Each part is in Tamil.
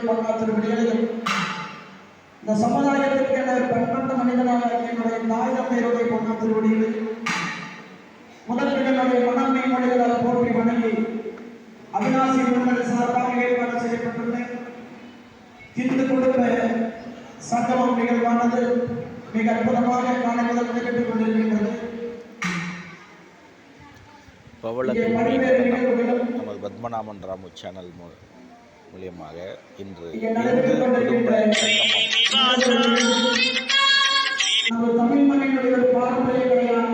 திருவிடிகளையும் இந்த சமுதாயத்திற்கு என பண்பட்ட மனிதனாக என்னுடைய தாய் தந்தையருடைய பொண்ணா திருவிடிகளையும் முதல் என்னுடைய மனமை மொழிகளால் போற்றி வணங்கி அவிநாசி உங்கள் சார்பாக ஏற்பாடு செய்யப்பட்டுள்ள இந்து குடும்ப சங்கமம் நிகழ்வானது மிக அற்புதமாக காலை முதல் நடைபெற்றுக் கொண்டிருக்கின்றது. நமது பத்மநாபன் ராமு சேனல் மூலியமாக இன்று குடும்ப தமிழ் மண்ணினுடைய ஒரு பாரம்பரிய கலையான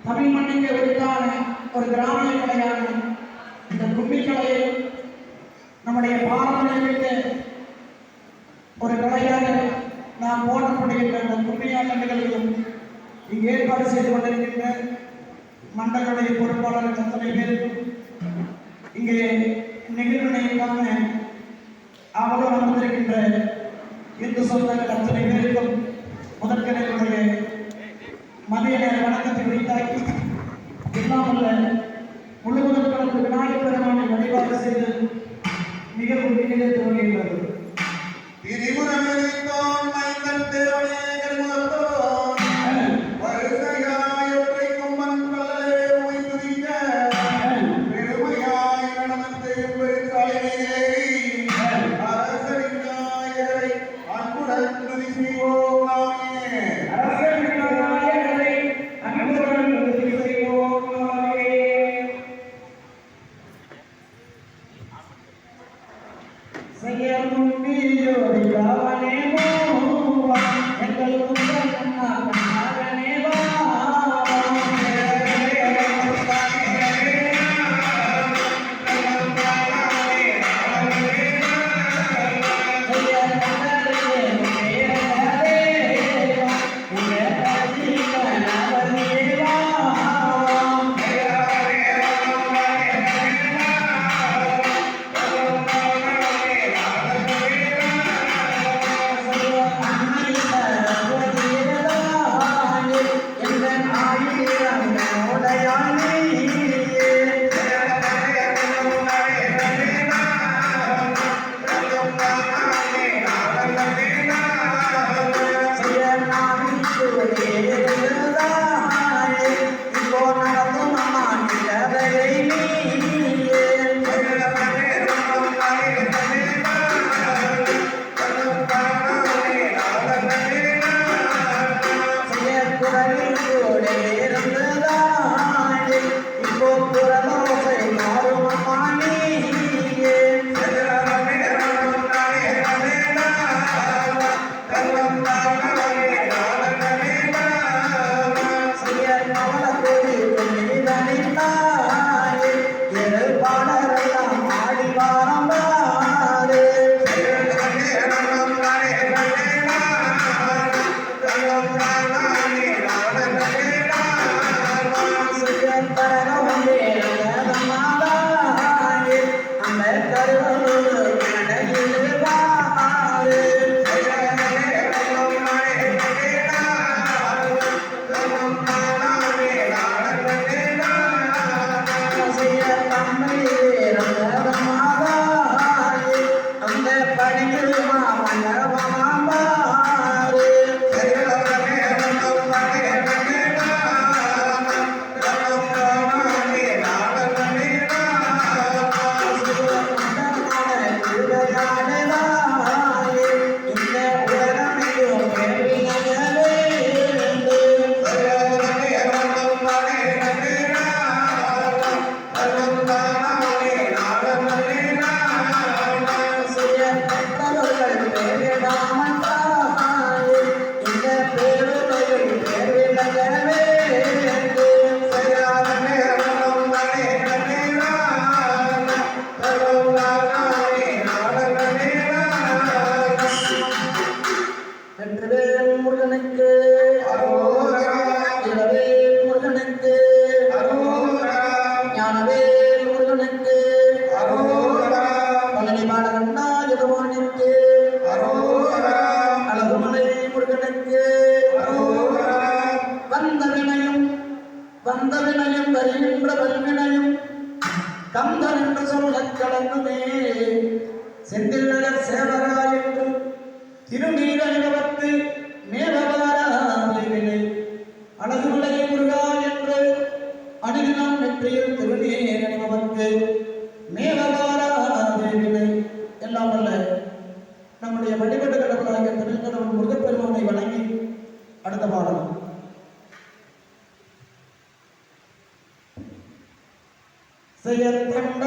தமிழ் மண்ணிற்கு உரித்தான ஒரு கிராமிய கலையான இந்த கும்மி கலையை நம்முடைய பாரம்பரியமிக்க ஒரு கலையாக நாம் போற்றப்படுகின்ற இந்த கும்மியாட்ட நிகழ்வையும் இங்கு ஏற்பாடு செய்து கொண்டிருக்கின்ற மண்டலுடைய பொறுப்பாளர்கள் அத்தனை பேருக்கும் இங்கே நிகழ்வினைக்கான அவரோடு அமர்ந்திருக்கின்ற இந்து சொந்தங்கள் அத்தனை பேருக்கும் முதற்கனையுடைய மதிய நேர வணக்கத்தை உரித்தாக்கி இல்லாமல்ல முழுவதும் கலந்து விநாயகர் பெருமானை வழிபாடு செய்து நிகழ்வு நிகழ்த்து வருகின்றது. வந்தவினையும் வருகின்ற வல்வினையும் கந்தன் என்று சொல்ல கடங்குமே செந்தில் நகர் சேவரா என்று திருநீரணிவத்து மேலவாராவினை அழகுமலை முருகா என்று அணிதினம் நெற்றியில் திருநீரணிவத்து மேலவாராவினை எல்லாம் அல்ல நம்முடைய வழிபட்டு கடவுளாகிய திருக்கடவுள் முருகப்பெருமானை வணங்கி அடுத்த பாடல் செயற்கண்ட